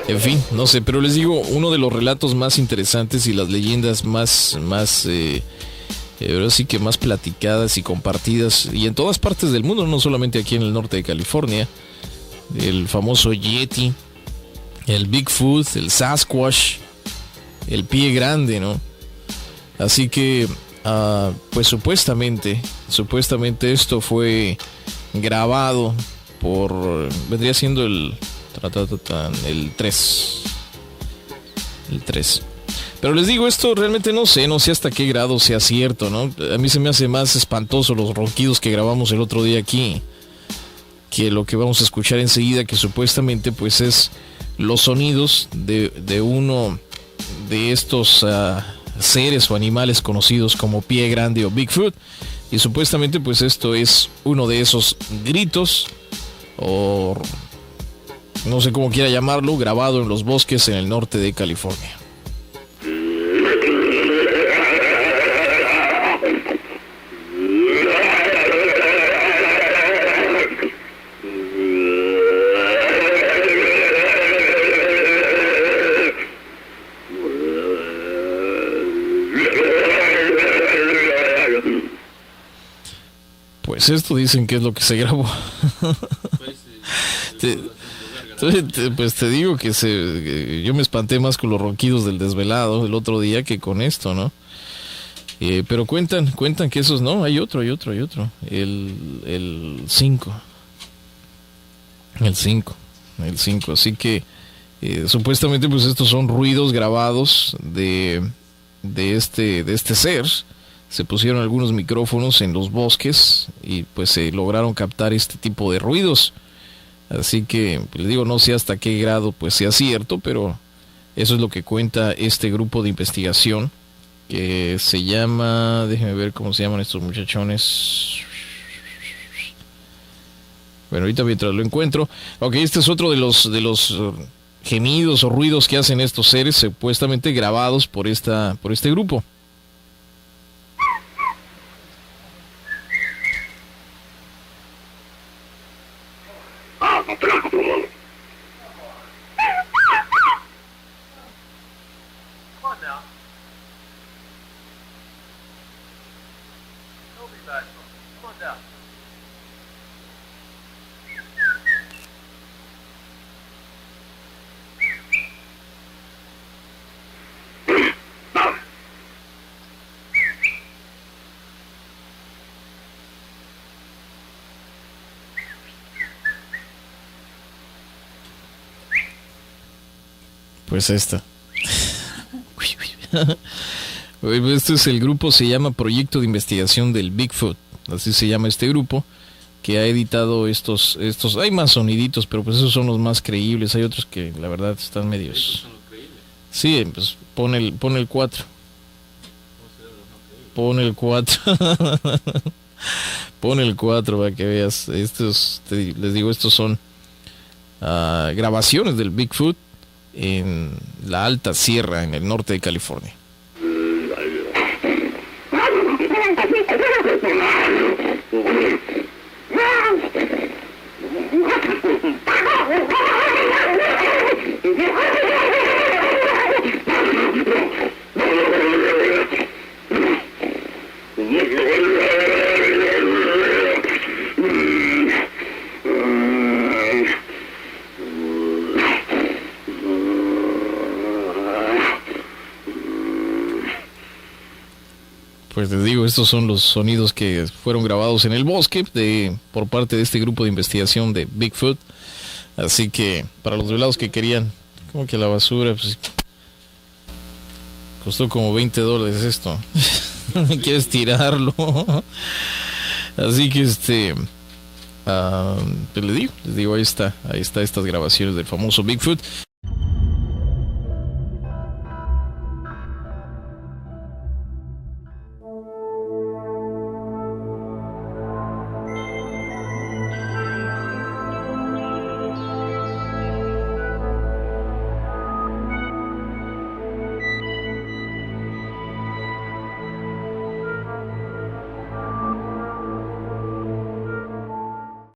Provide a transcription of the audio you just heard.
En fin, no sé, pero les digo, uno de los relatos más interesantes y las leyendas ahora sí que más platicadas y compartidas, y en todas partes del mundo, no solamente aquí en el norte de California, el famoso Yeti, el Bigfoot, el Sasquatch, el pie grande, ¿no? Así que, pues supuestamente esto fue grabado vendría siendo el 3. El 3. Pero les digo, esto realmente no sé hasta qué grado sea cierto, ¿no? A mí se me hace más espantoso los ronquidos que grabamos el otro día aquí, que lo que vamos a escuchar enseguida, que supuestamente pues es los sonidos de uno de estos seres o animales conocidos como pie grande o Bigfoot. Y supuestamente pues esto es uno de esos gritos, o no sé cómo quiera llamarlo, grabado en los bosques en el norte de California. Pues esto dicen que es lo que se grabó. Pues te digo que yo me espanté más con los ronquidos del desvelado el otro día que con esto, ¿no? Pero cuentan que esos no, hay otro. El 5. El 5. Así que supuestamente pues estos son ruidos grabados de este ser. Se pusieron algunos micrófonos en los bosques y pues se lograron captar este tipo de ruidos. Así que les digo, no sé hasta qué grado pues sea cierto, pero eso es lo que cuenta este grupo de investigación, que se llama, déjenme ver cómo se llaman estos muchachones. Bueno, ahorita mientras lo encuentro. Ok, este es otro de los gemidos o ruidos que hacen estos seres, supuestamente grabados por este grupo. Pues esta. Este es el grupo, se llama Proyecto de Investigación del Bigfoot. Así se llama este grupo, que ha editado estos. Hay más soniditos, pero pues esos son los más creíbles. Hay otros que la verdad están medios. Sí, pues pon el 4. Pon el 4. Pon el 4 para que veas. Les digo, estos son grabaciones del Bigfoot en la Alta Sierra, en el norte de California. Pues les digo, estos son los sonidos que fueron grabados en el bosque por parte de este grupo de investigación de Bigfoot. Así que para los velados que querían, como que la basura, pues costó como $20 esto. ¿Quieres tirarlo? Así que pues les digo, ahí está estas grabaciones del famoso Bigfoot.